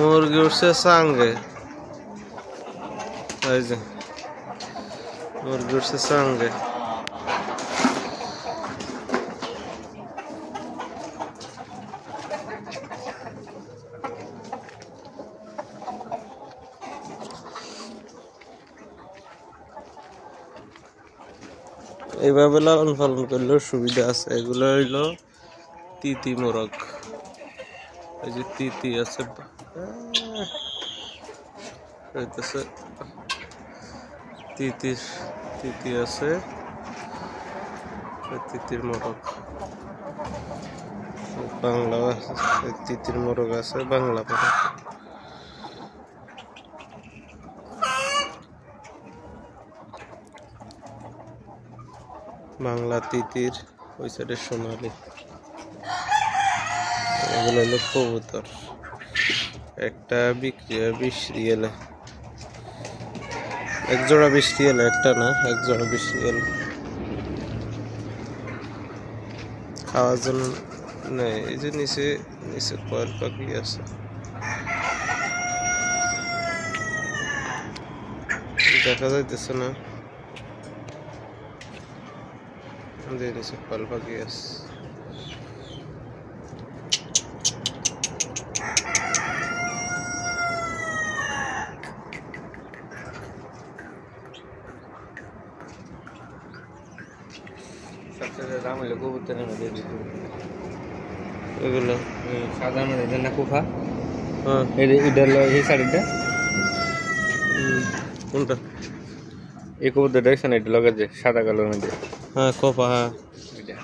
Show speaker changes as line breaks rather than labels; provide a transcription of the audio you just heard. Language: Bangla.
মুরগি উঠছে সাঙ্গে, এই যে মুরগি উঠছে সাঙ্গে। এইভাবে লালন পালন করলেও সুবিধা আছে। এগুলো হইলো তিতি মোরগ, এই যে তিতি আছে, তিতি আছে, তিতির মোরগ বাংলা আছে, তিতির মোরগ আছে বাংলা মোরগ। বাংলা তিতির, ওই সাইডে সোনালি। এগুলো হলো কবুতর, একটা বিক্রি হয় 20 রিয়ালে, এক জোড়া 20 রিয়াল, একটা না, এক জোড়া 20 রিয়াল। খাওয়ার জন্য নেই। এই যে নিচে নিচে কয়েল পাখি আছে, দেখা যাইতেছে না, নিচে কয়েল পাখি আছে।
দাম হলো কবুতরের মধ্যে
এগুলো
সাধারণ মধ্যে না কুফা,
হ্যাঁ
এটা এই শাড়িটা
কোনটা?
এই কবুতর দেখছেন, এটা লগে যে সাদা কালোর মধ্যে,
হ্যাঁ কোপা, হ্যাঁ
এটা